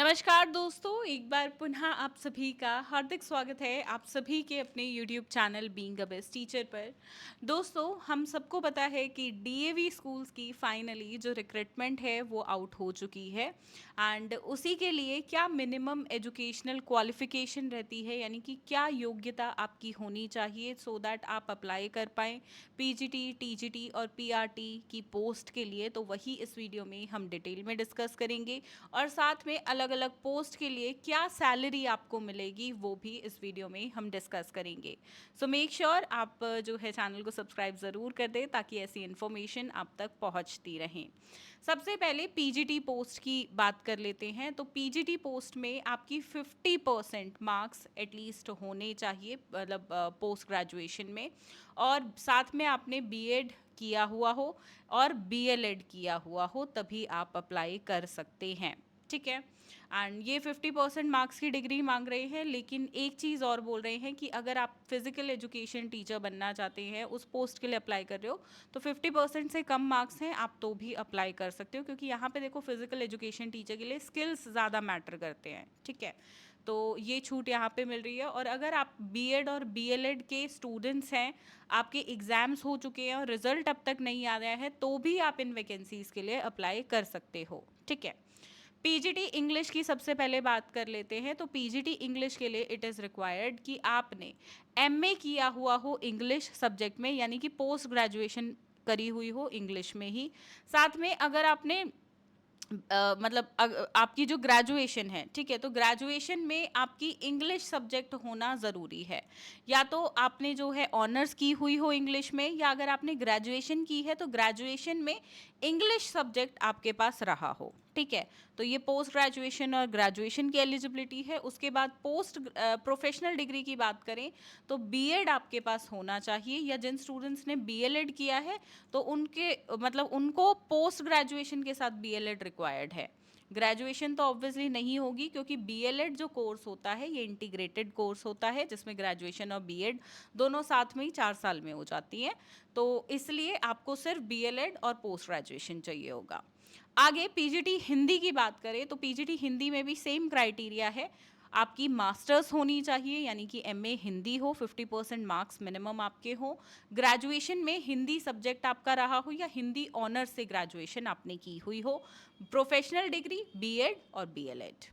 नमस्कार दोस्तों, एक बार पुनः आप सभी का हार्दिक स्वागत है आप सभी के अपने YouTube channel being a best teacher पर। दोस्तों, हम सबको पता है कि डीएवी स्कूल्स की फाइनली जो रिक्रूटमेंट है वो आउट हो चुकी है एंड उसी के लिए क्या मिनिमम एजुकेशनल क्वालिफिकेशन रहती है, यानी कि क्या योग्यता आपकी होनी चाहिए सो दैट आप अप्लाई कर पाएँ पीजीटी, टीजीटी और पीआरटी की पोस्ट के लिए। तो वही इस वीडियो में हम डिटेल में डिस्कस करेंगे और साथ में अलग अलग पोस्ट के लिए क्या सैलरी आपको मिलेगी वो भी इस वीडियो में हम डिस्कस करेंगे। सो मेक श्योर आप जो है चैनल को सब्सक्राइब ज़रूर कर दें ताकि ऐसी इन्फॉर्मेशन आप तक पहुंचती रहें। सबसे पहले पीजीटी पोस्ट की बात कर लेते हैं। तो पीजीटी पोस्ट में आपकी 50% मार्क्स एटलीस्ट होने चाहिए, मतलब पोस्ट ग्रेजुएशन में, और साथ में आपने बीएड किया हुआ हो और बीएलएड किया हुआ हो, तभी आप अप्लाई कर सकते हैं। ठीक है। एंड ये 50% मार्क्स की डिग्री मांग रहे हैं, लेकिन एक चीज़ और बोल रहे हैं कि अगर आप फिजिकल एजुकेशन टीचर बनना चाहते हैं, उस पोस्ट के लिए अप्लाई कर रहे हो, तो 50% से कम मार्क्स हैं आप तो भी अप्लाई कर सकते हो, क्योंकि यहाँ पे देखो फिजिकल एजुकेशन टीचर के लिए स्किल्स ज़्यादा मैटर करते हैं। ठीक है। तो ये छूट यहाँ पे मिल रही है। और अगर आप बीएड और बीएलएड के स्टूडेंट्स हैं, आपके एग्ज़ाम्स हो चुके हैं और रिजल्ट अब तक नहीं आ गया है, तो भी आप इन वैकेंसीज़ के लिए अप्लाई कर सकते हो। ठीक है। पीजीटी इंग्लिश की सबसे पहले बात कर लेते हैं। तो पीजीटी इंग्लिश के लिए इट इज़ रिक्वायर्ड कि आपने एमए किया हुआ हो इंग्लिश सब्जेक्ट में, यानी कि पोस्ट ग्रेजुएशन करी हुई हो इंग्लिश में ही। साथ में अगर आपने मतलब आपकी जो ग्रेजुएशन है, ठीक है, तो ग्रेजुएशन में आपकी इंग्लिश सब्जेक्ट होना ज़रूरी है। या तो आपने जो है ऑनर्स की हुई हो इंग्लिश में, या अगर आपने ग्रेजुएशन की है तो ग्रेजुएशन में इंग्लिश सब्जेक्ट आपके पास रहा हो। ठीक है। तो ये पोस्ट ग्रेजुएशन और ग्रेजुएशन की एलिजिबिलिटी है। उसके बाद पोस्ट प्रोफेशनल डिग्री की बात करें तो बीएड आपके पास होना चाहिए, या जिन स्टूडेंट्स ने बीएलएड किया है तो उनके मतलब उनको पोस्ट ग्रेजुएशन के साथ बीएलएड रिक्वायर्ड है। ग्रेजुएशन तो ऑब्वियसली नहीं होगी, क्योंकि बीएलएड जो कोर्स होता है ये इंटीग्रेटेड कोर्स होता है, जिसमें ग्रेजुएशन और बीएड दोनों साथ में ही 4 साल में हो जाती हैं। तो इसलिए आपको सिर्फ बीएलएड और पोस्ट ग्रेजुएशन चाहिए होगा। आगे पीजीटी हिंदी की बात करें तो पीजीटी हिंदी में भी सेम क्राइटेरिया है। आपकी मास्टर्स होनी चाहिए, यानी कि एमए हिंदी हो, 50% मार्क्स मिनिमम आपके हो, ग्रेजुएशन में हिंदी सब्जेक्ट आपका रहा हो या हिंदी ऑनर्स से ग्रेजुएशन आपने की हुई हो, प्रोफेशनल डिग्री बीएड और बीएलएड।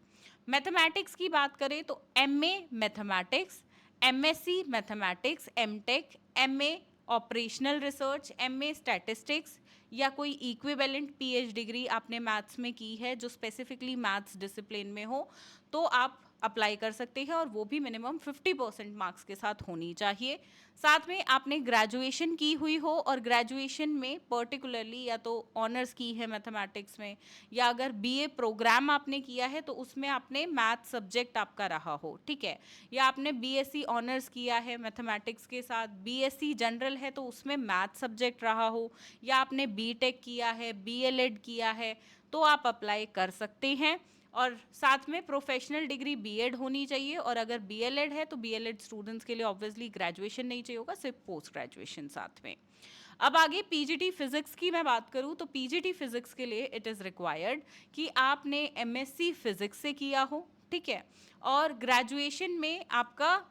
मैथमेटिक्स की बात करें तो MA mathematics, MSc mathematics, MTech, MA operational research, MA statistics, या कोई इक्विवेलेंट पीएच डिग्री आपने मैथ्स में की है जो स्पेसिफिकली मैथ्स डिसिप्लिन में हो, तो आप अप्लाई कर सकते हैं, और वो भी मिनिमम 50% मार्क्स के साथ होनी चाहिए। साथ में आपने ग्रेजुएशन की हुई हो, और ग्रेजुएशन में पर्टिकुलरली या तो ऑनर्स की है मैथमेटिक्स में, या अगर बीए प्रोग्राम आपने किया है तो उसमें आपने मैथ सब्जेक्ट आपका रहा हो। ठीक है। या आपने बीएससी ऑनर्स किया है मैथमेटिक्स के साथ, बीएससी जनरल है तो उसमें मैथ सब्जेक्ट रहा हो, या आपने बीटेक किया है, बीएलएड किया है, तो आप अप्लाई कर सकते हैं। और साथ में प्रोफेशनल डिग्री बीएड होनी चाहिए, और अगर बीएलएड है तो बीएलएड स्टूडेंट्स के लिए ऑब्वियसली ग्रेजुएशन नहीं चाहिए होगा, सिर्फ पोस्ट ग्रेजुएशन साथ में। अब आगे पीजीटी फिजिक्स की मैं बात करूं तो पीजीटी फिजिक्स के लिए इट इज़ रिक्वायर्ड कि आपने एमएससी फिजिक्स से किया हो। ठीक है। और ग्रेजुएशन में आपका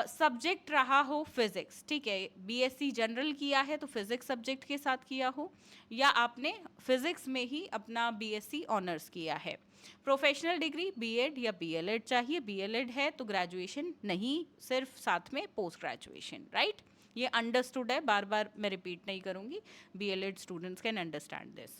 सब्जेक्ट रहा हो फिजिक्स। ठीक है। बीएससी जनरल किया है तो फिजिक्स सब्जेक्ट के साथ किया हो, या आपने फिजिक्स में ही अपना बीएससी ऑनर्स किया है। प्रोफेशनल डिग्री बीएड या बीएलएड चाहिए। बीएलएड है तो ग्रेजुएशन नहीं, सिर्फ साथ में पोस्ट ग्रेजुएशन। राइट। ये अंडरस्टूड है, बार बार मैं रिपीट नहीं करूँगी, BElEd students can understand this.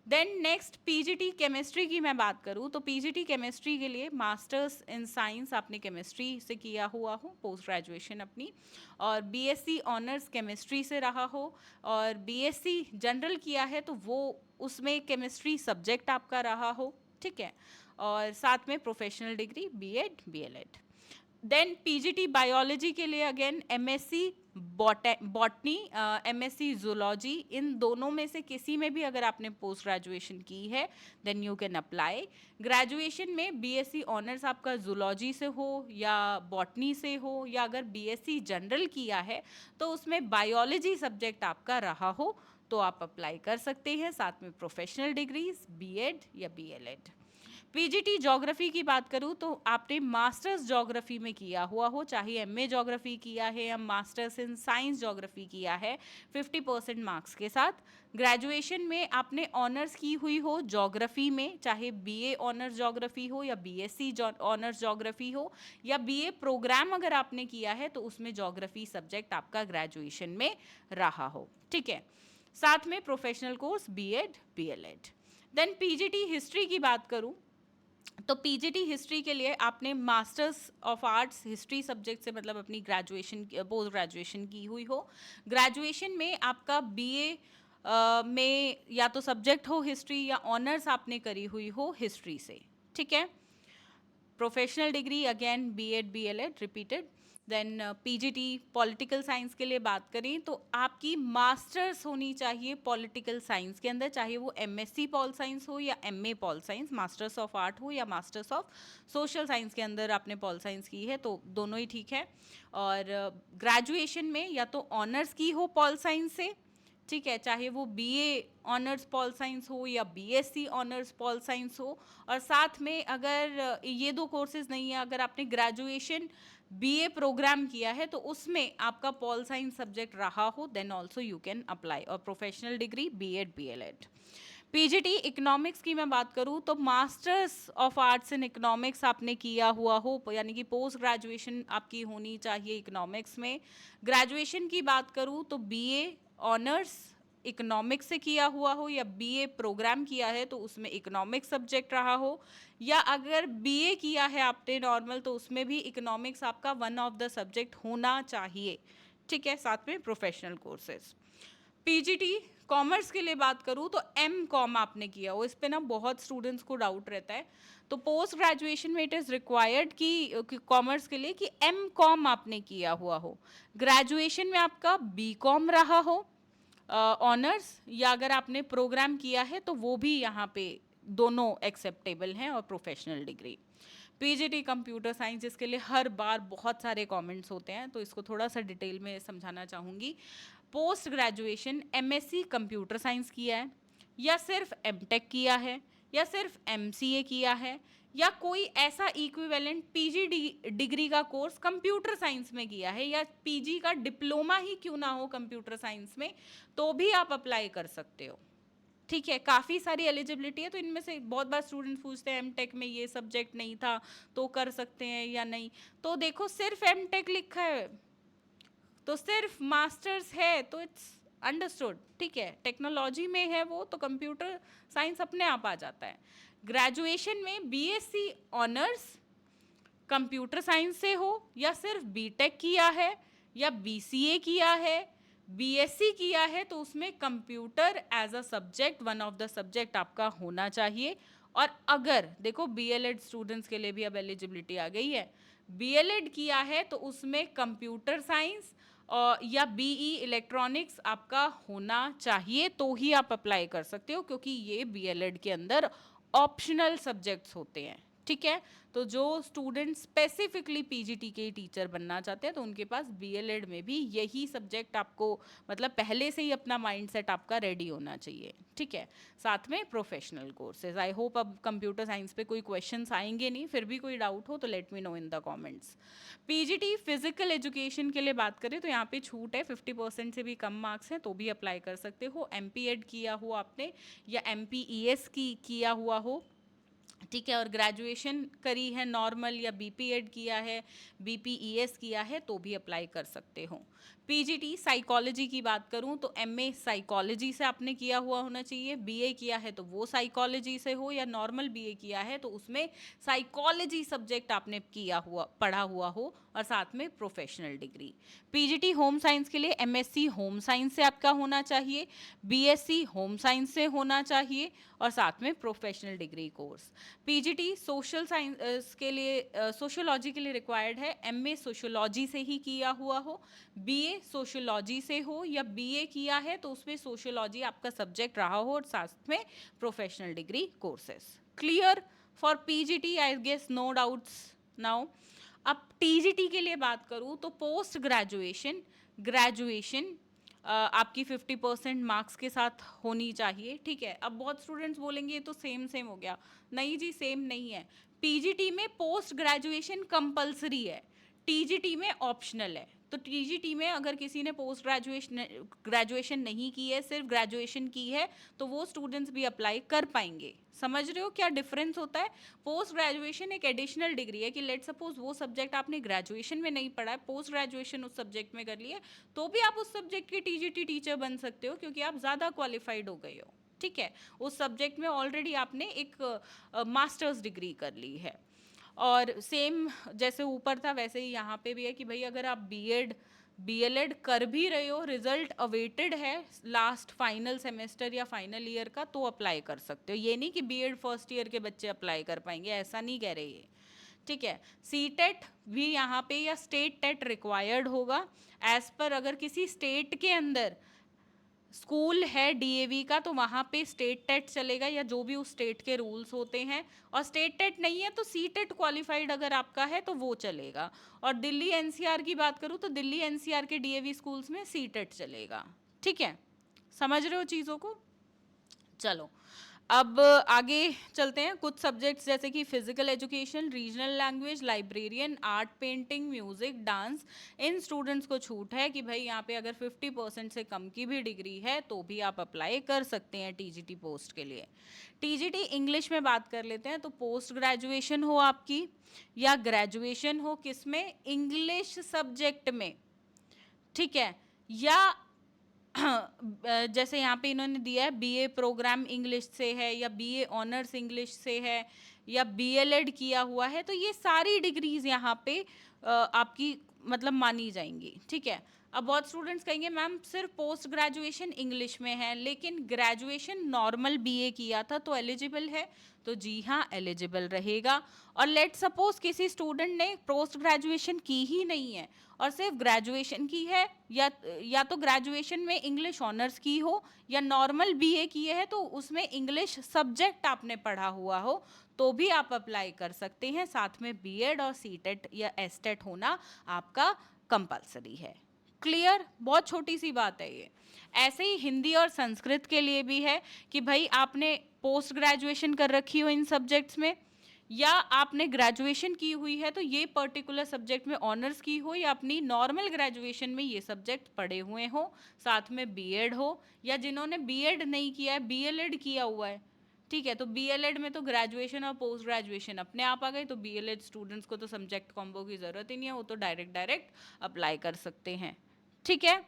Then next PGT chemistry की मैं बात करूँ तो पीजीटी केमिस्ट्री के लिए मास्टर्स इन साइंस आपने केमिस्ट्री से किया हुआ हो, पोस्ट ग्रेजुएशन अपनी, और बीएससी ऑनर्स केमिस्ट्री से रहा हो, और बीएससी जनरल किया है तो वो उसमें केमिस्ट्री सब्जेक्ट आपका रहा हो। ठीक है। और साथ में professional degree BEd BElEd. Then PGT biology के लिए again MSc botany, MSc zoology, इन दोनों में से किसी में भी अगर आपने पोस्ट ग्रेजुएशन की है then you can apply. Graduation में बीएससी ऑनर्स आपका जूलॉजी से हो या बॉटनी से हो, या अगर बीएससी जनरल किया है तो उसमें बायोलॉजी सब्जेक्ट आपका रहा हो, तो आप अप्लाई कर सकते हैं। साथ में प्रोफेशनल डिग्रीज बीएड या बीएलएड। पीजीटी ज्योग्राफी की बात करूँ तो आपने मास्टर्स ज्योग्राफी में किया हुआ हो, चाहे एमए ज्योग्राफी किया है या मास्टर्स इन साइंस ज्योग्राफी किया है, 50% मार्क्स के साथ। ग्रेजुएशन में आपने ऑनर्स की हुई हो ज्योग्राफी में, चाहे बीए ऑनर्स ज्योग्राफी हो या बीएससी ऑनर्स ज्योग्राफी हो या बीए प्रोग्राम अगर आपने किया है तो उसमें ज्योग्राफी सब्जेक्ट आपका ग्रेजुएशन में रहा हो, ठीक है। साथ में professional course BEd BElEd. Then PGT history की बात करूं तो पीजीटी हिस्ट्री के लिए आपने masters of arts history subject से मतलब अपनी ग्रेजुएशन पोस्ट ग्रेजुएशन की हुई हो। ग्रेजुएशन में आपका बीए में या तो सब्जेक्ट हो हिस्ट्री या ऑनर्स आपने करी हुई हो हिस्ट्री से, ठीक है। Professional degree again BEd BElEd repeated. Then PGT political science के लिए बात करें तो आपकी मास्टर्स होनी चाहिए पॉलिटिकल साइंस के अंदर, चाहे वो एमएससी पॉल साइंस हो या MA pol science, masters of art हो या मास्टर्स ऑफ सोशल साइंस के अंदर आपने पॉल साइंस की है तो दोनों ही ठीक है। और ग्रेजुएशन में या तो ऑनर्स की हो पॉल साइंस से, ठीक है, चाहे वो बीए ऑनर्स पॉल साइंस हो या बीएससी ऑनर्स पॉल साइंस हो। और साथ में अगर ये दो कोर्सेज नहीं है, अगर आपने ग्रेजुएशन बीए प्रोग्राम किया है तो उसमें आपका पॉल साइंस सब्जेक्ट रहा हो then also you can apply. और professional degree BEd BElEd. PGT economics की मैं बात करूँ तो masters of arts in economics आपने किया हुआ हो, यानी कि पोस्ट ग्रेजुएशन आपकी होनी चाहिए इकोनॉमिक्स में। ग्रेजुएशन की बात करूँ तो बीए ऑनर्स इकोनॉमिक्स से किया हुआ हो या बीए प्रोग्राम किया है तो उसमें इकोनॉमिक्स सब्जेक्ट रहा हो, या अगर बीए किया है आपने नॉर्मल तो उसमें भी इकोनॉमिक्स आपका वन ऑफ द सब्जेक्ट होना चाहिए, ठीक है। साथ में प्रोफेशनल कोर्सेज। पीजीटी कॉमर्स के लिए बात करूँ तो एम कॉम आपने किया हो, इस पे ना बहुत स्टूडेंट्स को डाउट रहता है। तो पोस्ट ग्रेजुएशन में इट इज़ रिक्वायर्ड कि कॉमर्स के लिए कि एम कॉम आपने किया हुआ हो। ग्रेजुएशन में आपका बी कॉम रहा हो ऑनर्स, या अगर आपने प्रोग्राम किया है तो वो भी यहाँ पे दोनों एक्सेप्टेबल हैं। और professional degree PGT computer science, जिसके लिए हर बार बहुत सारे कमेंट्स होते हैं तो इसको थोड़ा सा डिटेल में समझाना चाहूँगी। Post graduation MSc computer science किया है या सिर्फ एमटेक किया है या सिर्फ एमसीए किया है या कोई ऐसा इक्विवेलेंट पीजी डिग्री का कोर्स कंप्यूटर साइंस में किया है या पीजी का डिप्लोमा ही क्यों ना हो कंप्यूटर साइंस में, तो भी आप अप्लाई कर सकते हो, ठीक है। काफ़ी सारी एलिजिबिलिटी है तो इनमें से बहुत बार स्टूडेंट पूछते हैं एमटेक में ये सब्जेक्ट नहीं था तो कर सकते हैं या नहीं। तो देखो सिर्फ एमटेक लिखा है तो सिर्फ मास्टर्स है तो इट्स अंडरस्टूड, ठीक है। टेक्नोलॉजी में है वो तो कंप्यूटर साइंस अपने आप आ जाता है। ग्रेजुएशन में बीएससी ऑनर्स कंप्यूटर साइंस से हो या सिर्फ बीटेक किया है या बीसीए किया है, बीएससी किया है तो उसमें computer as a subject one of the subject आपका होना चाहिए। और अगर देखो बीएलएड स्टूडेंट्स के लिए भी अब एलिजिबिलिटी आ गई है, बीएलएड किया है तो उसमें कंप्यूटर साइंस और या बीई इलेक्ट्रॉनिक्स आपका होना चाहिए तो ही आप अप्लाई कर सकते हो, क्योंकि ये बीएलएड के अंदर ऑप्शनल सब्जेक्ट्स होते हैं, ठीक है। तो जो स्टूडेंट स्पेसिफिकली पीजीटी के टीचर बनना चाहते हैं तो उनके पास बीएलएड में भी यही सब्जेक्ट आपको मतलब पहले से ही अपना माइंडसेट आपका रेडी होना चाहिए, ठीक है। साथ में प्रोफेशनल कोर्सेज। आई होप अब कंप्यूटर साइंस पे कोई क्वेश्चंस आएंगे नहीं, फिर भी कोई डाउट हो तो let me know in the comments. PGT physical education के लिए बात करें तो यहाँ पे छूट है, 50% से भी कम मार्क्स हैं तो भी अप्लाई कर सकते हो। एमपीएड किया हो आपने या एमपीईएस की किया हुआ हो, ठीक है। और ग्रेजुएशन करी है नॉर्मल या बीपीएड किया है, बीपीईएस किया है तो भी अप्लाई कर सकते हो। पीजीटी साइकोलॉजी की बात करूं तो एमए साइकोलॉजी से आपने किया हुआ होना चाहिए, बीए किया है तो वो साइकोलॉजी से हो या नॉर्मल बीए किया है तो उसमें साइकोलॉजी सब्जेक्ट आपने किया हुआ पढ़ा हुआ हो, और साथ में professional degree. PGT home science के लिए एमएससी होम साइंस से आपका होना चाहिए, बीएससी होम साइंस से होना चाहिए और साथ में professional degree course. PGT social science के लिए सोशियोलॉजी के लिए रिक्वायर्ड है, एमए सोशियोलॉजी से ही किया हुआ हो, बीए सोशियोलॉजी से हो या बीए किया है तो उसमें सोशियोलॉजी आपका सब्जेक्ट रहा हो और साथ में professional degree courses. Clear for PGT I guess, no doubts now. अब टीजीटी के लिए बात करूँ तो पोस्ट ग्रेजुएशन, ग्रेजुएशन आपकी 50% मार्क्स के साथ होनी चाहिए, ठीक है। अब बहुत स्टूडेंट्स बोलेंगे ये तो सेम सेम हो गया। नहीं जी, सेम नहीं है। पीजीटी में पोस्ट ग्रेजुएशन कंपलसरी है, टीजीटी में ऑप्शनल है। तो टीजीटी में अगर किसी ने पोस्ट ग्रेजुएशन नहीं की है, सिर्फ ग्रेजुएशन की है, तो वो स्टूडेंट्स भी अप्लाई कर पाएंगे। समझ रहे हो क्या डिफरेंस होता है? पोस्ट ग्रेजुएशन एक एडिशनल डिग्री है कि लेट सपोज वो सब्जेक्ट आपने ग्रेजुएशन में नहीं पढ़ा है, पोस्ट ग्रेजुएशन उस सब्जेक्ट में कर लिए, तो भी आप उस सब्जेक्ट के टीजीटी टीचर बन सकते हो, क्योंकि आप ज़्यादा क्वालिफाइड हो गए हो, ठीक है। उस सब्जेक्ट में ऑलरेडी आपने एक मास्टर्स डिग्री कर ली है। और सेम जैसे ऊपर था वैसे ही यहाँ पे भी है कि भाई अगर आप बीएड बीएलएड कर भी रहे हो, रिजल्ट अवेटेड है लास्ट फाइनल सेमेस्टर या फाइनल ईयर का, तो अप्लाई कर सकते हो। ये नहीं कि बीएड फर्स्ट ईयर के बच्चे अप्लाई कर पाएंगे, ऐसा नहीं कह रहे ये, ठीक है। सीटेट भी यहाँ पे या स्टेट टेट रिक्वायर्ड होगा एज पर, अगर किसी स्टेट के अंदर स्कूल है डीएवी का तो वहाँ पे स्टेट टेट चलेगा या जो भी उस स्टेट के रूल्स होते हैं। और स्टेट टेट नहीं है तो सी टेट क्वालिफाइड अगर आपका है तो वो चलेगा। और दिल्ली एनसीआर की बात करूँ तो दिल्ली एनसीआर के डीएवी स्कूल्स में सी टेट चलेगा, ठीक है। समझ रहे हो चीज़ों को? चलो अब आगे चलते हैं। कुछ सब्जेक्ट्स जैसे कि physical education, regional language, librarian, art, painting, music, dance, इन स्टूडेंट्स को छूट है कि भाई यहाँ पे अगर 50% से कम की भी डिग्री है तो भी आप अप्लाई कर सकते हैं टीजीटी पोस्ट के लिए। टीजीटी इंग्लिश में बात कर लेते हैं। तो पोस्ट ग्रेजुएशन हो आपकी या ग्रेजुएशन हो किसमें, इंग्लिश सब्जेक्ट में, ठीक है। या जैसे यहाँ पे इन्होंने दिया है बीए प्रोग्राम इंग्लिश से है या बीए ऑनर्स इंग्लिश से है या बीएलएड किया हुआ है, तो ये सारी डिग्रीज यहाँ पे आपकी मतलब मानी जाएंगी, ठीक है। अब बहुत स्टूडेंट्स कहेंगे मैम सिर्फ पोस्ट ग्रेजुएशन इंग्लिश में है, लेकिन ग्रेजुएशन नॉर्मल बीए किया था तो एलिजिबल है। तो जी हाँ, एलिजिबल रहेगा। और लेट सपोज किसी स्टूडेंट ने पोस्ट ग्रेजुएशन की ही नहीं है और सिर्फ ग्रेजुएशन की है, या तो ग्रेजुएशन में इंग्लिश ऑनर्स की हो या नॉर्मल बीए किए है तो उसमें इंग्लिश सब्जेक्ट आपने पढ़ा हुआ हो, तो भी आप अप्लाई कर सकते हैं। साथ में बीएड और सीटेट या एसटेट होना आपका कंपलसरी है। क्लियर? बहुत छोटी सी बात है ये। ऐसे ही हिंदी और संस्कृत के लिए भी है कि भाई आपने पोस्ट ग्रेजुएशन कर रखी हो इन सब्जेक्ट्स में, या आपने ग्रेजुएशन की हुई है तो ये पर्टिकुलर सब्जेक्ट में ऑनर्स की हो, या अपनी नॉर्मल ग्रेजुएशन में ये सब्जेक्ट पढ़े हुए हो, साथ में बीएड हो, या जिन्होंने बीएड नहीं किया है बीएलएड किया हुआ है, ठीक है। तो बीएलएड में तो ग्रेजुएशन और पोस्ट ग्रेजुएशन अपने आप आ गई, तो बीएलएड स्टूडेंट्स को तो सब्जेक्ट कॉम्बो की ज़रूरत ही नहीं है, वो तो डायरेक्ट अप्लाई कर सकते हैं, ठीक है।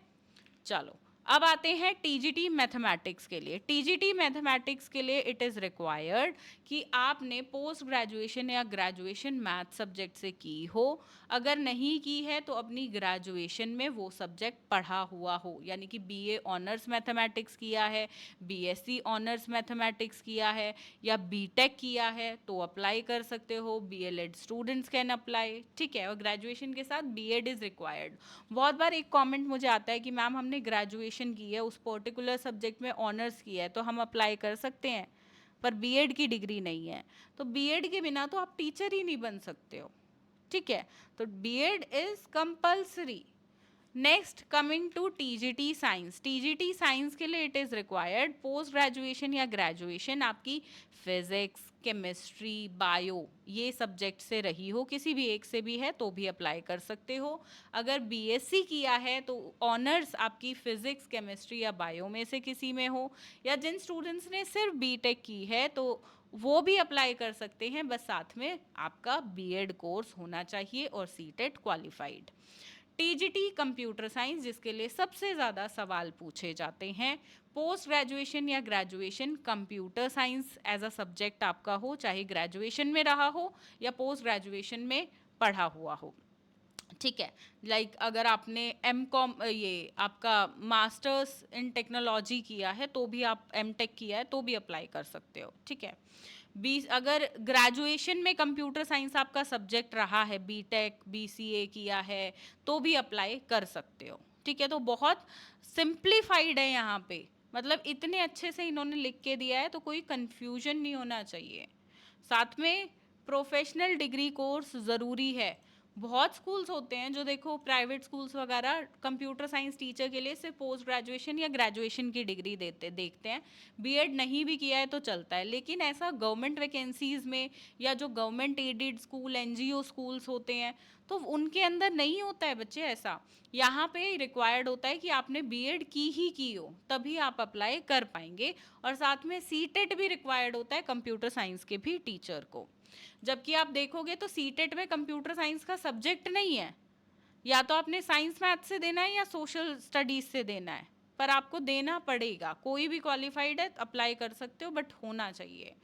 चलो अब आते हैं टीजीटी मैथमेटिक्स के लिए। टीजीटी मैथमेटिक्स के लिए इट इज़ रिक्वायर्ड कि आपने पोस्ट ग्रेजुएशन या ग्रेजुएशन मैथ सब्जेक्ट से की हो। अगर नहीं की है तो अपनी ग्रेजुएशन में वो सब्जेक्ट पढ़ा हुआ हो, यानी कि बीए ऑनर्स मैथमेटिक्स किया है, बीएससी ऑनर्स मैथमेटिक्स किया है या बीटेक किया है तो अप्लाई कर सकते हो। बीएलएड स्टूडेंट्स कैन अप्लाई, ठीक है। और ग्रेजुएशन के साथ बीएड इज़ रिक्वायर्ड। बहुत बार एक कमेंट मुझे आता है कि मैम हमने ग्रेजुएशन की है, उस पर्टिकुलर सब्जेक्ट में ऑनर्स किया है, तो हम अप्लाई कर सकते हैं, पर बीएड की डिग्री नहीं है। तो बीएड के बिना तो आप टीचर ही नहीं बन सकते हो, ठीक है। तो BEd is compulsory. Next coming to TGT science. TGT science के लिए it is required post graduation या ग्रेजुएशन आपकी फिजिक्स, केमिस्ट्री, बायो ये सब्जेक्ट से रही हो, किसी भी एक से भी है तो भी अप्लाई कर सकते हो। अगर बीएससी किया है तो ऑनर्स आपकी फिजिक्स, केमिस्ट्री या बायो में से किसी में हो, या जिन स्टूडेंट्स ने सिर्फ बीटेक की है तो वो भी अप्लाई कर सकते हैं, बस साथ में आपका बीएड कोर्स होना चाहिए और CTET qualified. TGT computer science, जिसके लिए सबसे ज़्यादा सवाल पूछे जाते हैं। पोस्ट ग्रेजुएशन या graduation computer science as a subject आपका हो, चाहे ग्रेजुएशन में रहा हो या पोस्ट ग्रेजुएशन में पढ़ा हुआ हो, ठीक है। लाइक अगर आपने एमकॉम ये आपका मास्टर्स इन टेक्नोलॉजी किया है तो भी आप एमटेक किया है तो भी अप्लाई कर सकते हो, ठीक है। अगर ग्रेजुएशन में कंप्यूटर साइंस आपका सब्जेक्ट रहा है, बीटेक बीसीए किया है तो भी अप्लाई कर सकते हो, ठीक है। तो बहुत सिंप्लीफाइड है यहाँ पे, मतलब इतने अच्छे से इन्होंने लिख के दिया है तो कोई कंफ्यूजन नहीं होना चाहिए। साथ में प्रोफेशनल डिग्री कोर्स ज़रूरी है। बहुत स्कूल्स होते हैं जो देखो प्राइवेट स्कूल्स वगैरह कंप्यूटर साइंस टीचर के लिए सिर्फ पोस्ट ग्रेजुएशन या ग्रेजुएशन की डिग्री देखते हैं। बीएड नहीं भी किया है तो चलता है, लेकिन ऐसा गवर्नमेंट वैकेंसीज में या जो government aided school NGO schools होते हैं तो उनके अंदर नहीं होता है बच्चे ऐसा। यहाँ पे रिक्वायर्ड होता है कि आपने बीएड की ही की हो तभी आप अप्लाई कर पाएंगे, और साथ में सीटेट भी रिक्वायर्ड होता है कंप्यूटर साइंस के भी टीचर को। जबकि आप देखोगे तो सीटेट में कंप्यूटर साइंस का सब्जेक्ट नहीं है, या तो आपने साइंस मैथ से देना है या सोशल स्टडीज से देना है, पर आपको देना पड़ेगा। कोई भी क्वालिफाइड है अप्लाई कर सकते हो, बट होना चाहिए।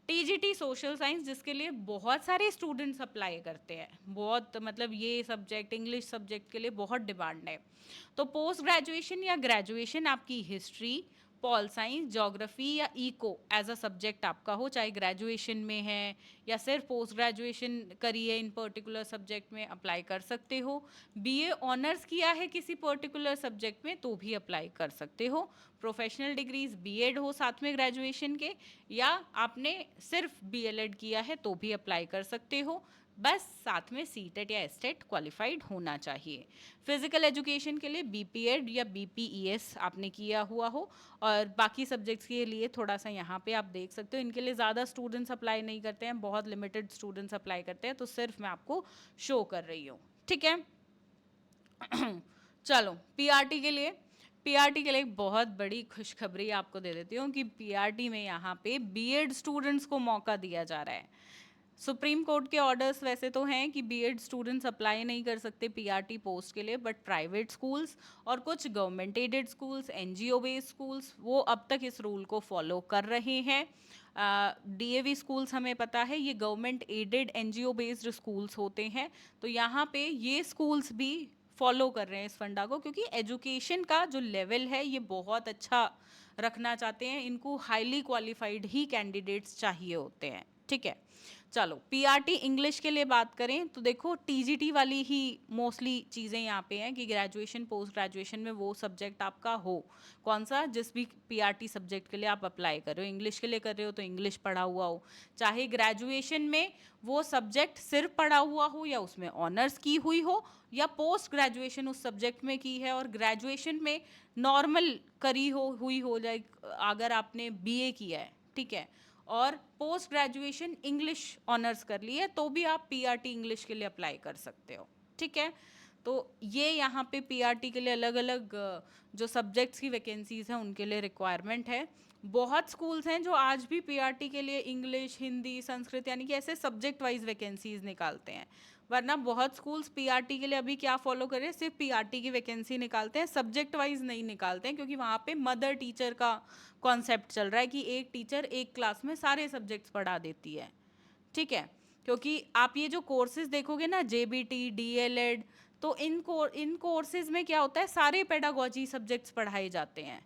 टीजीटी सोशल साइंस जिसके लिए बहुत सारे स्टूडेंट्स अप्लाई करते हैं, बहुत मतलब ये सब्जेक्ट इंग्लिश सब्जेक्ट के लिए बहुत डिमांड है। तो पोस्ट ग्रेजुएशन या ग्रेजुएशन आपकी हिस्ट्री, पॉल साइंस, ज्योग्राफी या इको एज अ सब्जेक्ट आपका हो, चाहे ग्रेजुएशन में है या सिर्फ पोस्ट ग्रेजुएशन करी है इन पर्टिकुलर सब्जेक्ट में, अप्लाई कर सकते हो। बीए ऑनर्स किया है किसी पर्टिकुलर सब्जेक्ट में तो भी अप्लाई कर सकते हो। प्रोफेशनल डिग्रीज बीएड हो साथ में ग्रेजुएशन के, या आपने सिर्फ बीएलएड किया है तो भी अप्लाई कर सकते हो, बस साथ में सीटेट या एस्टेट क्वालिफाइड होना चाहिए। फिजिकल एजुकेशन के लिए बीपीएड या बीपीईएस आपने किया हुआ हो, और बाकी सब्जेक्ट्स के लिए थोड़ा सा यहाँ पे आप देख सकते हो, इनके लिए ज़्यादा स्टूडेंट्स अप्लाई नहीं करते हैं, बहुत लिमिटेड स्टूडेंट्स अप्लाई करते हैं, तो सिर्फ मैं आपको शो कर रही हूँ, ठीक है। चलो पीआरटी के लिए एक बहुत बड़ी खुशखबरी आपको दे देती हूँ कि पीआरटी में यहाँ पे बीएड स्टूडेंट्स को मौका दिया जा रहा है। सुप्रीम कोर्ट के ऑर्डर्स वैसे तो हैं कि बीएड स्टूडेंट्स अप्लाई नहीं कर सकते पीआरटी पोस्ट के लिए, बट प्राइवेट स्कूल्स और कुछ government aided schools, NGO based schools, वो अब तक इस रूल को फॉलो कर रहे हैं। डीएवी स्कूल्स हमें पता है ये government aided NGO based schools होते हैं, तो यहाँ पे ये स्कूल्स भी फॉलो कर रहे हैं इस फंडा को, क्योंकि एजुकेशन का जो लेवल है ये बहुत अच्छा रखना चाहते हैं, इनको हाईली क्वालिफाइड ही कैंडिडेट्स चाहिए होते हैं, ठीक है। चलो पीआरटी इंग्लिश के लिए बात करें तो देखो टीजीटी वाली ही मोस्टली चीज़ें यहाँ पे हैं कि ग्रेजुएशन पोस्ट ग्रेजुएशन में वो सब्जेक्ट आपका हो, कौन सा, जिस भी पीआरटी सब्जेक्ट के लिए आप अप्लाई कर रहे हो, इंग्लिश के लिए कर रहे हो तो इंग्लिश पढ़ा हुआ हो, चाहे ग्रेजुएशन में वो सब्जेक्ट सिर्फ पढ़ा हुआ हो या उसमें ऑनर्स की हुई हो, या पोस्ट ग्रेजुएशन उस सब्जेक्ट में की है और ग्रेजुएशन में नॉर्मल करी हुई हो, लाइक अगर आपने बीए किया है, ठीक है, और पोस्ट ग्रेजुएशन इंग्लिश ऑनर्स कर ली है तो भी आप पीआरटी इंग्लिश के लिए अप्लाई कर सकते हो, ठीक है। तो ये यहाँ पे पीआरटी के लिए अलग अलग जो सब्जेक्ट्स की वैकेंसीज हैं उनके लिए रिक्वायरमेंट है। बहुत स्कूल्स हैं जो आज भी पीआरटी के लिए इंग्लिश, हिंदी, संस्कृत यानी कि ऐसे सब्जेक्ट वाइज वैकेंसीज निकालते हैं, वरना बहुत स्कूल्स पीआरटी के लिए अभी क्या फॉलो कर रहे हैं, सिर्फ पीआरटी की वैकेंसी निकालते हैं, सब्जेक्ट वाइज नहीं निकालते हैं, क्योंकि वहाँ पे मदर टीचर का कॉन्सेप्ट चल रहा है कि एक टीचर एक क्लास में सारे सब्जेक्ट्स पढ़ा देती है, ठीक है। क्योंकि आप ये जो कोर्सेज देखोगे ना, जेबीटी, डीएलएड, तो इन कोर्सेज में क्या होता है, सारे पेडागोजी सब्जेक्ट्स पढ़ाए जाते हैं,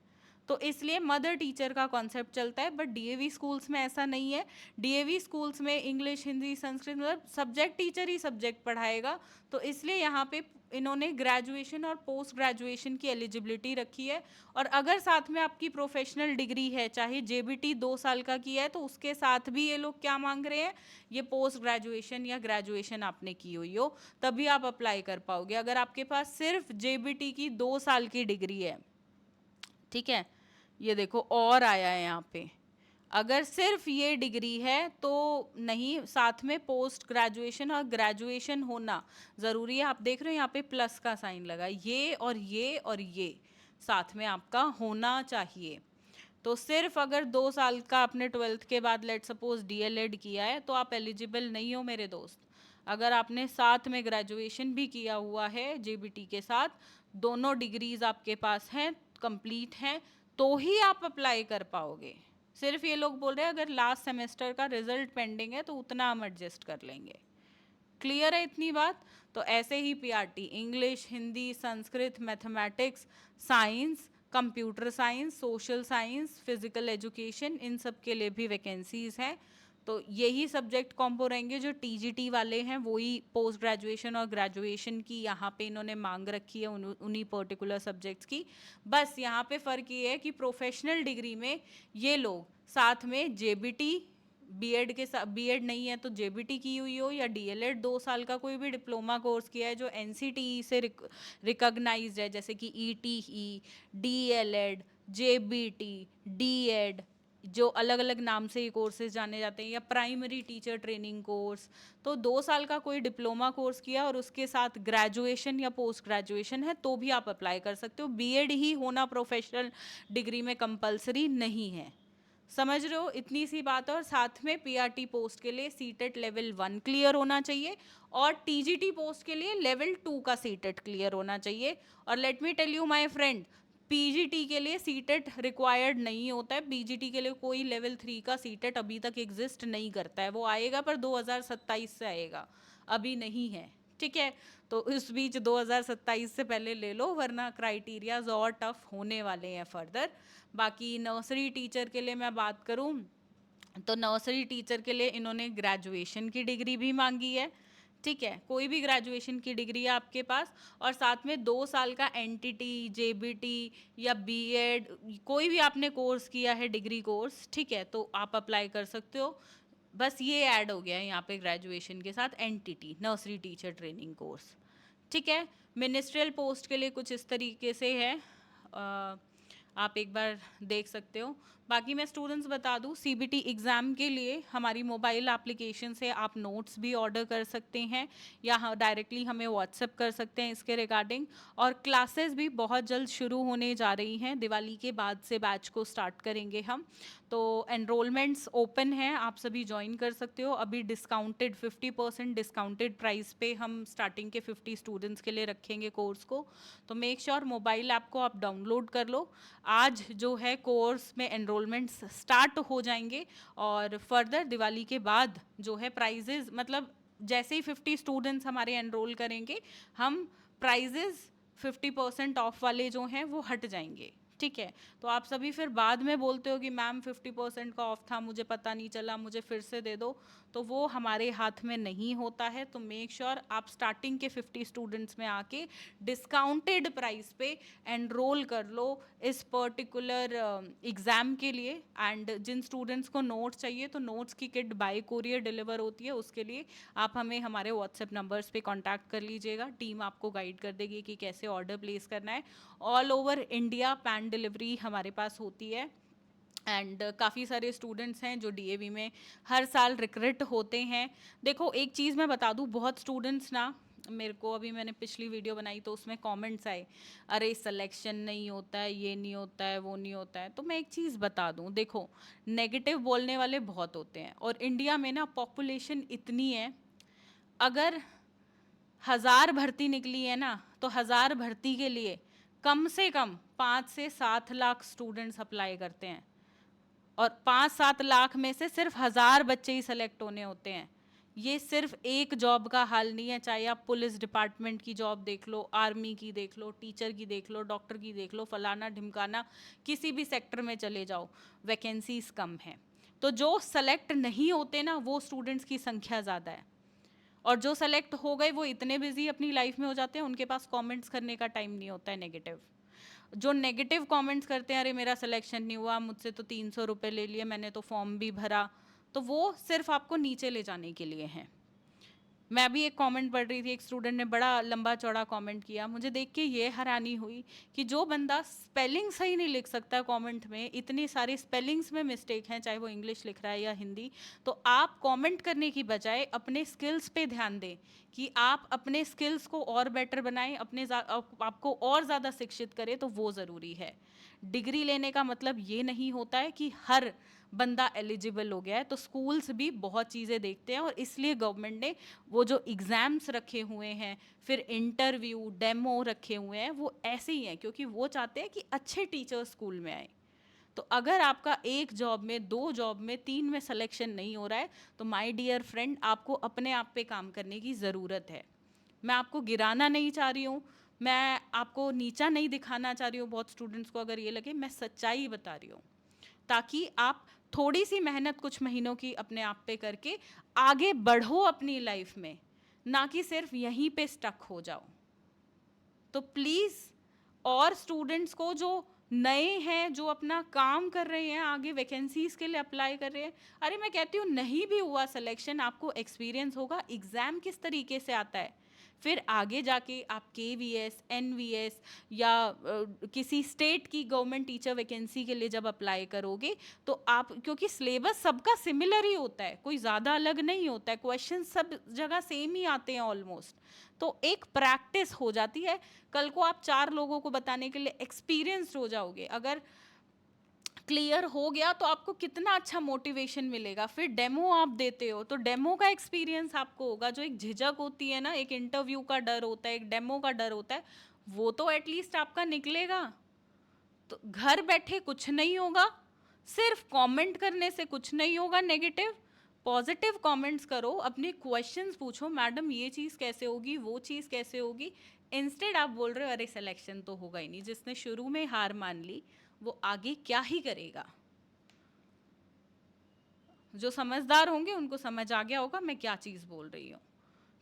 तो इसलिए मदर टीचर का कॉन्सेप्ट चलता है, बट डीएवी स्कूल्स में ऐसा नहीं है। डीएवी स्कूल्स में इंग्लिश, हिंदी, संस्कृत मतलब सब्जेक्ट टीचर ही सब्जेक्ट पढ़ाएगा, तो इसलिए यहाँ पे इन्होंने ग्रेजुएशन और पोस्ट ग्रेजुएशन की एलिजिबिलिटी रखी है। और अगर साथ में आपकी प्रोफेशनल डिग्री है, चाहे जेबीटी 2 साल का किया है, तो उसके साथ भी ये लोग क्या मांग रहे हैं, ये पोस्ट ग्रेजुएशन या ग्रेजुएशन आपने की हुई हो तभी आप अप्लाई कर पाओगे। अगर आपके पास सिर्फ जेबीटी की 2 साल की डिग्री है, ठीक है, ये देखो और आया है यहाँ पे, अगर सिर्फ ये डिग्री है तो नहीं, साथ में पोस्ट ग्रेजुएशन और ग्रेजुएशन होना ज़रूरी है। आप देख रहे हो यहाँ पे प्लस का साइन लगा, ये और ये और ये साथ में आपका होना चाहिए। तो सिर्फ अगर 2 साल का आपने 12th के बाद लेट सपोज डीएलएड किया है तो आप एलिजिबल नहीं हो मेरे दोस्त। अगर आपने साथ में ग्रेजुएशन भी किया हुआ है जेबीटी के साथ, दोनों डिग्रीज आपके पास हैं, कंप्लीट हैं, तो ही आप अप्लाई कर पाओगे। सिर्फ ये लोग बोल रहे हैं अगर लास्ट सेमेस्टर का रिजल्ट पेंडिंग है तो उतना हम एडजस्ट कर लेंगे। क्लियर है इतनी बात। तो ऐसे ही PRT English, Hindi, Sanskrit, mathematics, science, computer science, social science, physical education, इन सब के लिए भी वैकेंसीज हैं। तो यही सब्जेक्ट कॉम्बो रहेंगे जो टीजीटी वाले हैं, वही पोस्ट ग्रेजुएशन और ग्रेजुएशन की यहाँ पे इन्होंने मांग रखी है उन्हीं पर्टिकुलर सब्जेक्ट्स की। बस यहाँ पे फ़र्क ये है कि प्रोफेशनल डिग्री में ये लोग साथ में जेबीटी बीएड के साथ, बीएड नहीं है तो जेबीटी की हुई हो, या डीएलएड 2 साल का कोई भी डिप्लोमा कोर्स किया है जो एनसीटीई से रिकॉग्नाइज्ड है, जैसे कि ईटीई, डीएलएड, जेबीटी, डीएड, जो अलग अलग नाम से ये कोर्सेज जाने जाते हैं, या प्राइमरी टीचर ट्रेनिंग कोर्स। तो 2 साल का कोई डिप्लोमा कोर्स किया और उसके साथ ग्रेजुएशन या पोस्ट ग्रेजुएशन है तो भी आप अप्लाई कर सकते हो। बीएड ही होना प्रोफेशनल डिग्री में कंपलसरी नहीं है। समझ रहे हो, इतनी सी बात है। और साथ में पीआरटी पोस्ट के लिए सीटेट लेवल 1 क्लियर होना चाहिए, और टीजीटी पोस्ट के लिए लेवल 2 का सीटेट क्लियर होना चाहिए। और let me tell you my friend, PGT के लिए सीटेट रिक्वायर्ड नहीं होता है। पीजीटी के लिए कोई लेवल 3 का सीटेट अभी तक एग्जिस्ट नहीं करता है। वो आएगा पर 2027 से आएगा, अभी नहीं है। ठीक है, तो इस बीच 2027 से पहले ले लो, वरना क्राइटेरियाज और टफ होने वाले हैं फर्दर। बाकी नर्सरी टीचर के लिए मैं बात करूं तो नर्सरी टीचर के लिए इन्होंने ग्रेजुएशन की डिग्री भी मांगी है। ठीक है, कोई भी ग्रेजुएशन की डिग्री है आपके पास, और साथ में 2 साल का एनटीटी, जेबीटी या बीएड, कोई भी आपने कोर्स किया है डिग्री कोर्स, ठीक है, तो आप अप्लाई कर सकते हो। बस ये ऐड हो गया है यहाँ पे ग्रेजुएशन के साथ, NTT, nursery teacher training course. ठीक है, मिनिस्ट्रियल पोस्ट के लिए कुछ इस तरीके से है, आप एक बार देख सकते हो। बाकी मैं स्टूडेंट्स बता दूं, सीबीटी एग्ज़ाम के लिए हमारी मोबाइल एप्लीकेशन से आप नोट्स भी ऑर्डर कर सकते हैं, या डायरेक्टली हमें व्हाट्सएप कर सकते हैं इसके रिगार्डिंग। और क्लासेस भी बहुत जल्द शुरू होने जा रही हैं, दिवाली के बाद से बैच को स्टार्ट करेंगे हम। तो एनरोलमेंट्स ओपन हैं, आप सभी ज्वाइन कर सकते हो। अभी डिस्काउंटेड 50% डिस्काउंटेड प्राइस पे हम स्टार्टिंग के 50 स्टूडेंट्स के लिए रखेंगे कोर्स को। तो मेक श्योर मोबाइल ऐप को आप डाउनलोड कर लो। आज जो है कोर्स में एनरोलमेंट्स स्टार्ट हो जाएंगे, और फर्दर दिवाली के बाद जो है प्राइजेज, मतलब जैसे ही 50 स्टूडेंट्स हमारे एनरोल करेंगे, हम प्राइजेज 50% ऑफ वाले जो हैं वो हट जाएंगे। ठीक है, तो आप सभी फिर बाद में बोलते हो कि मैम 50% का ऑफ था, मुझे पता नहीं चला, मुझे फिर से दे दो, तो वो हमारे हाथ में नहीं होता है। तो मेक श्योर आप स्टार्टिंग के 50 स्टूडेंट्स में आके डिस्काउंटेड प्राइस पे एनरोल कर लो इस पर्टिकुलर एग्ज़ाम के लिए। एंड जिन स्टूडेंट्स को नोट्स चाहिए, तो नोट्स की किट बाय कोरियर डिलीवर होती है, उसके लिए आप हमें हमारे व्हाट्सएप नंबर्स पे कांटेक्ट कर लीजिएगा, टीम आपको गाइड कर देगी कि कैसे ऑर्डर प्लेस करना है। All over India pan delivery हमारे पास होती है। एंड काफ़ी सारे स्टूडेंट्स हैं जो डीएवी में हर साल रिक्रूट होते हैं। देखो एक चीज़ मैं बता दूं, बहुत स्टूडेंट्स ना मेरे को, अभी मैंने पिछली वीडियो बनाई तो उसमें कमेंट्स आए, अरे सिलेक्शन नहीं होता है, ये नहीं होता है, वो नहीं होता है। तो मैं एक चीज़ बता दूं, देखो नेगेटिव बोलने वाले बहुत होते हैं, और इंडिया में ना पॉपुलेशन इतनी है, अगर 1000 भर्ती निकली है ना, तो 1000 भर्ती के लिए कम से कम 5 से 7 लाख स्टूडेंट्स अप्लाई करते हैं, और 5-7 लाख में से सिर्फ 1000 बच्चे ही सेलेक्ट होने होते हैं। ये सिर्फ एक जॉब का हाल नहीं है, चाहे आप पुलिस डिपार्टमेंट की जॉब देख लो, आर्मी की देख लो, टीचर की देख लो, डॉक्टर की देख लो, फलाना ढिमकाना, किसी भी सेक्टर में चले जाओ, वैकेंसीज कम है। तो जो सेलेक्ट नहीं होते ना, वो स्टूडेंट्स की संख्या ज़्यादा है, और जो सेलेक्ट हो गए वो इतने बिजी अपनी लाइफ में हो जाते हैं, उनके पास कमेंट्स करने का टाइम नहीं होता है नेगेटिव। जो नेगेटिव कमेंट्स करते हैं, अरे मेरा सिलेक्शन नहीं हुआ, मुझसे तो 300 रुपये ले लिए, मैंने तो फॉर्म भी भरा, तो वो सिर्फ आपको नीचे ले जाने के लिए हैं। मैं अभी एक कमेंट पढ़ रही थी, एक स्टूडेंट ने बड़ा लंबा चौड़ा कमेंट किया, मुझे देख के ये हैरानी हुई कि जो बंदा स्पेलिंग सही नहीं लिख सकता कमेंट में, इतनी सारी स्पेलिंग्स में मिस्टेक हैं, चाहे वो इंग्लिश लिख रहा है या हिंदी, तो आप कमेंट करने की बजाय अपने स्किल्स पे ध्यान दें कि आप अपने स्किल्स को और बेटर बनाएं, आपको और ज़्यादा शिक्षित करें, तो वो ज़रूरी है। डिग्री लेने का मतलब ये नहीं होता है कि हर बंदा एलिजिबल हो गया है, तो स्कूल्स भी बहुत चीज़ें देखते हैं, और इसलिए गवर्नमेंट ने वो जो एग्ज़ाम्स रखे हुए हैं, फिर इंटरव्यू, डेमो रखे हुए हैं, वो ऐसे ही हैं, क्योंकि वो चाहते हैं कि अच्छे टीचर्स स्कूल में आए। तो अगर आपका एक जॉब में, 2 जॉब में, 3 में सिलेक्शन नहीं हो रहा है, तो माय डियर फ्रेंड, आपको अपने आप पे काम करने की ज़रूरत है। मैं आपको गिराना नहीं चाह रही हूँ, मैं आपको नीचा नहीं दिखाना चाह रही हूँ, बहुत स्टूडेंट्स को अगर ये लगे, मैं सच्चाई बता रही हूँ, ताकि आप थोड़ी सी मेहनत कुछ महीनों की अपने आप पे करके आगे बढ़ो अपनी लाइफ में, ना कि सिर्फ यहीं पे स्टक हो जाओ। तो प्लीज़, और स्टूडेंट्स को जो नए हैं जो अपना काम कर रहे हैं, आगे वैकेंसीज के लिए अप्लाई कर रहे हैं। अरे मैं कहती हूँ नहीं भी हुआ सिलेक्शन, आपको एक्सपीरियंस होगा एग्ज़ाम किस तरीके से आता है, फिर आगे जाके आप KVS NVS या किसी स्टेट की गवर्नमेंट टीचर वैकेंसी के लिए जब अप्लाई करोगे तो आप, क्योंकि सिलेबस सबका सिमिलर ही होता है, कोई ज़्यादा अलग नहीं होता है, क्वेश्चन सब जगह सेम ही आते हैं ऑलमोस्ट, तो एक प्रैक्टिस हो जाती है। कल को आप 4 लोगों को बताने के लिए एक्सपीरियंस्ड हो जाओगे। अगर क्लियर हो गया तो आपको कितना अच्छा मोटिवेशन मिलेगा। फिर डेमो आप देते हो तो डेमो का एक्सपीरियंस आपको होगा। जो एक झिझक होती है ना, एक इंटरव्यू का डर होता है, एक डेमो का डर होता है, वो तो एटलीस्ट आपका निकलेगा। तो घर बैठे कुछ नहीं होगा, सिर्फ कमेंट करने से कुछ नहीं होगा नेगेटिव। पॉजिटिव कमेंट्स करो, अपने क्वेश्चंस पूछो, मैडम ये चीज़ कैसे होगी, वो चीज़ कैसे होगी। इंस्टेड आप बोल रहे हो अरे सिलेक्शन तो होगा ही नहीं। जिसने शुरू में हार मान ली वो आगे क्या ही करेगा। जो समझदार होंगे उनको समझ आ गया होगा मैं क्या चीज़ बोल रही हूँ।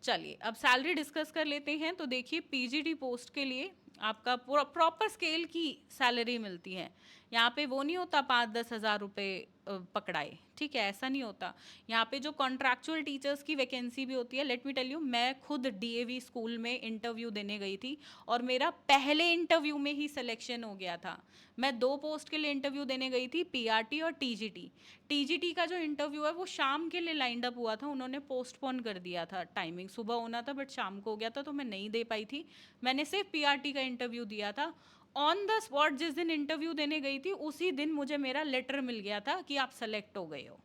चलिए अब सैलरी डिस्कस कर लेते हैं। तो देखिए PGT पोस्ट के लिए आपका प्रॉपर स्केल की सैलरी मिलती है। यहाँ पे वो नहीं होता 5-10 हज़ार रुपये पकड़ाए, ठीक है, ऐसा नहीं होता। यहाँ पे जो कॉन्ट्रैक्चुअल टीचर्स की वैकेंसी भी होती है, लेट मी टेल यू, मैं खुद DAV स्कूल में इंटरव्यू देने गई थी और मेरा पहले इंटरव्यू में ही सिलेक्शन हो गया था। मैं 2 पोस्ट के लिए इंटरव्यू देने गई थी, PRT और TGT का जो इंटरव्यू है वो शाम के लिए लाइंड अप हुआ था, उन्होंने पोस्टपोन कर दिया था। टाइमिंग सुबह होना था बट शाम को हो गया था तो मैं नहीं दे पाई थी। मैंने सिर्फ PRT का इंटरव्यू दिया था। ऑन द स्पॉट जिस दिन इंटरव्यू देने गई थी उसी दिन मुझे मेरा लेटर मिल गया था कि आप सेलेक्ट हो गए हो।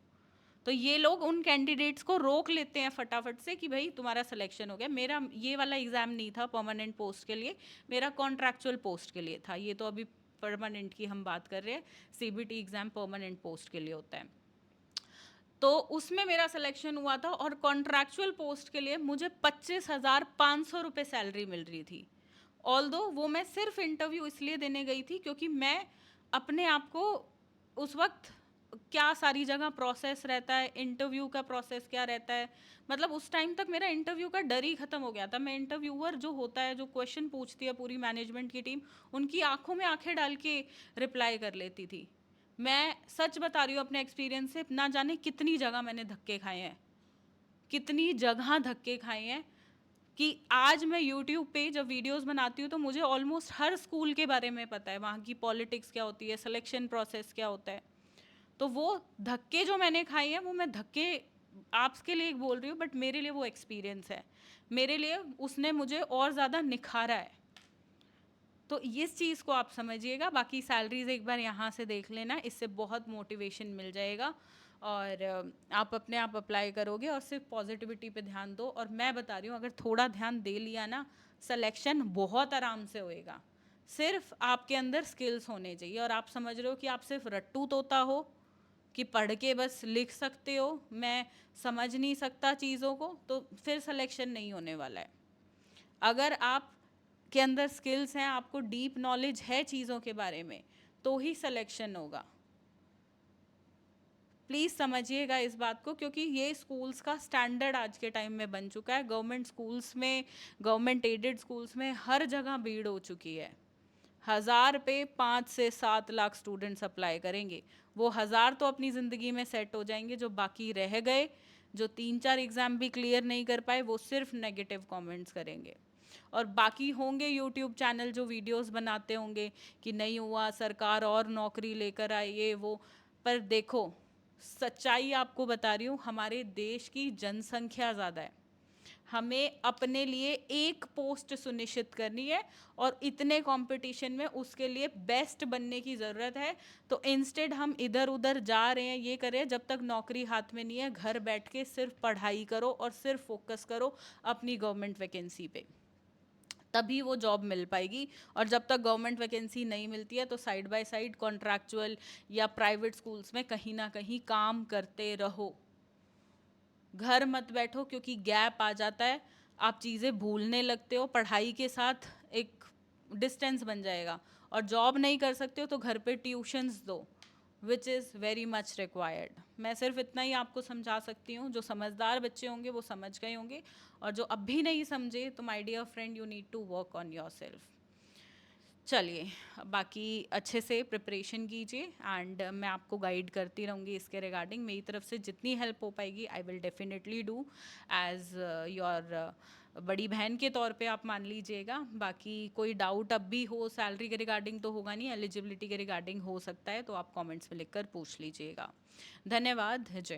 तो ये लोग उन कैंडिडेट्स को रोक लेते हैं फटाफट से कि भाई तुम्हारा सिलेक्शन हो गया। मेरा ये वाला एग्ज़ाम नहीं था परमानेंट पोस्ट के लिए, मेरा कॉन्ट्रैक्चुअल पोस्ट के लिए था। ये तो अभी परमानेंट की हम बात कर रहे हैं, CBT एग्ज़ाम परमानेंट पोस्ट के लिए होता है। तो उसमें मेरा सिलेक्शन हुआ था और कॉन्ट्रैक्चुअल पोस्ट के लिए मुझे 25,500 रुपये सैलरी मिल रही थी। ऑल्दो वो मैं सिर्फ इंटरव्यू इसलिए देने गई थी क्योंकि मैं अपने आप को उस वक्त, क्या सारी जगह प्रोसेस रहता है, इंटरव्यू का प्रोसेस क्या रहता है, मतलब उस टाइम तक मेरा इंटरव्यू का डर ही ख़त्म हो गया था। मैं इंटरव्यूअर जो होता है, जो क्वेश्चन पूछती है पूरी मैनेजमेंट की टीम, उनकी आंखों में आंखें डाल के रिप्लाई कर लेती थी। मैं सच बता रही हूँ अपने एक्सपीरियंस से, ना जाने कितनी जगह मैंने धक्के खाए हैं, कितनी जगह धक्के खाए हैं कि आज मैं यूट्यूब पे जब वीडियोस बनाती हूँ तो मुझे ऑलमोस्ट हर स्कूल के बारे में पता है, वहाँ की पॉलिटिक्स क्या होती है, सिलेक्शन प्रोसेस क्या होता है। तो वो धक्के जो मैंने खाए हैं वो मैं धक्के आपके लिए बोल रही हूँ, बट मेरे लिए वो एक्सपीरियंस है, मेरे लिए उसने मुझे और ज़्यादा निखारा है। तो इस चीज़ को आप समझिएगा। बाकी सैलरीज एक बार यहाँ से देख लेना, इससे बहुत मोटिवेशन मिल जाएगा और आप अपने आप अप्लाई करोगे और सिर्फ पॉजिटिविटी पे ध्यान दो। और मैं बता रही हूँ अगर थोड़ा ध्यान दे लिया ना, सिलेक्शन बहुत आराम से होएगा। सिर्फ आपके अंदर स्किल्स होने चाहिए। और आप समझ रहे हो कि आप सिर्फ रट्टू तोता हो कि पढ़ के बस लिख सकते हो, मैं समझ नहीं सकता चीज़ों को, तो फिर सिलेक्शन नहीं होने वाला है। अगर आप के अंदर स्किल्स हैं, आपको डीप नॉलेज है चीज़ों के बारे में, तो ही सिलेक्शन होगा। प्लीज़ समझिएगा इस बात को, क्योंकि ये स्कूल्स का स्टैंडर्ड आज के टाइम में बन चुका है। गवर्नमेंट स्कूल्स में, गवर्नमेंट एडेड स्कूल्स में हर जगह भीड़ हो चुकी है। 1,000 पे 5 से 7 लाख स्टूडेंट्स अप्लाई करेंगे। वो 1,000 तो अपनी ज़िंदगी में सेट हो जाएंगे, जो बाकी रह गए, जो 3-4 एग्ज़ाम भी क्लियर नहीं कर पाए, वो सिर्फ नेगेटिव कमेंट्स करेंगे। और बाकी होंगे यूट्यूब चैनल जो वीडियोस बनाते होंगे कि नहीं हुआ, सरकार और नौकरी लेकर आई, ये वो। पर देखो, सच्चाई आपको बता रही हूँ, हमारे देश की जनसंख्या ज़्यादा है, हमें अपने लिए एक पोस्ट सुनिश्चित करनी है और इतने कंपटीशन में उसके लिए बेस्ट बनने की ज़रूरत है। तो इंस्टेड हम इधर उधर जा रहे हैं, ये करें, जब तक नौकरी हाथ में नहीं है घर बैठ के सिर्फ पढ़ाई करो और सिर्फ फोकस करो अपनी गवर्नमेंट वैकेंसी पे, तभी वो जॉब मिल पाएगी। और जब तक गवर्नमेंट वैकेंसी नहीं मिलती है तो साइड बाय साइड कॉन्ट्रैक्चुअल या प्राइवेट स्कूल्स में कहीं ना कहीं काम करते रहो। घर मत बैठो, क्योंकि गैप आ जाता है, आप चीज़ें भूलने लगते हो, पढ़ाई के साथ एक डिस्टेंस बन जाएगा। और जॉब नहीं कर सकते हो तो घर पे ट्यूशन्स दो, which is very much required. मैं सिर्फ इतना ही आपको समझा सकती हूँ, जो समझदार बच्चे होंगे वो समझ गए होंगे, और जो अब भी नहीं समझे तो my dear friend, you need to work on yourself. चलिए, बाकी अच्छे से प्रिपरेशन कीजिए एंड मैं आपको गाइड करती रहूँगी इसके रिगार्डिंग। मेरी तरफ से जितनी हेल्प हो पाएगी I will definitely do as your बड़ी बहन के तौर पे आप मान लीजिएगा। बाकी कोई डाउट अब भी हो सैलरी के रिगार्डिंग तो होगा नहीं, एलिजिबिलिटी के रिगार्डिंग हो सकता है, तो आप कमेंट्स में लिखकर पूछ लीजिएगा। धन्यवाद। जय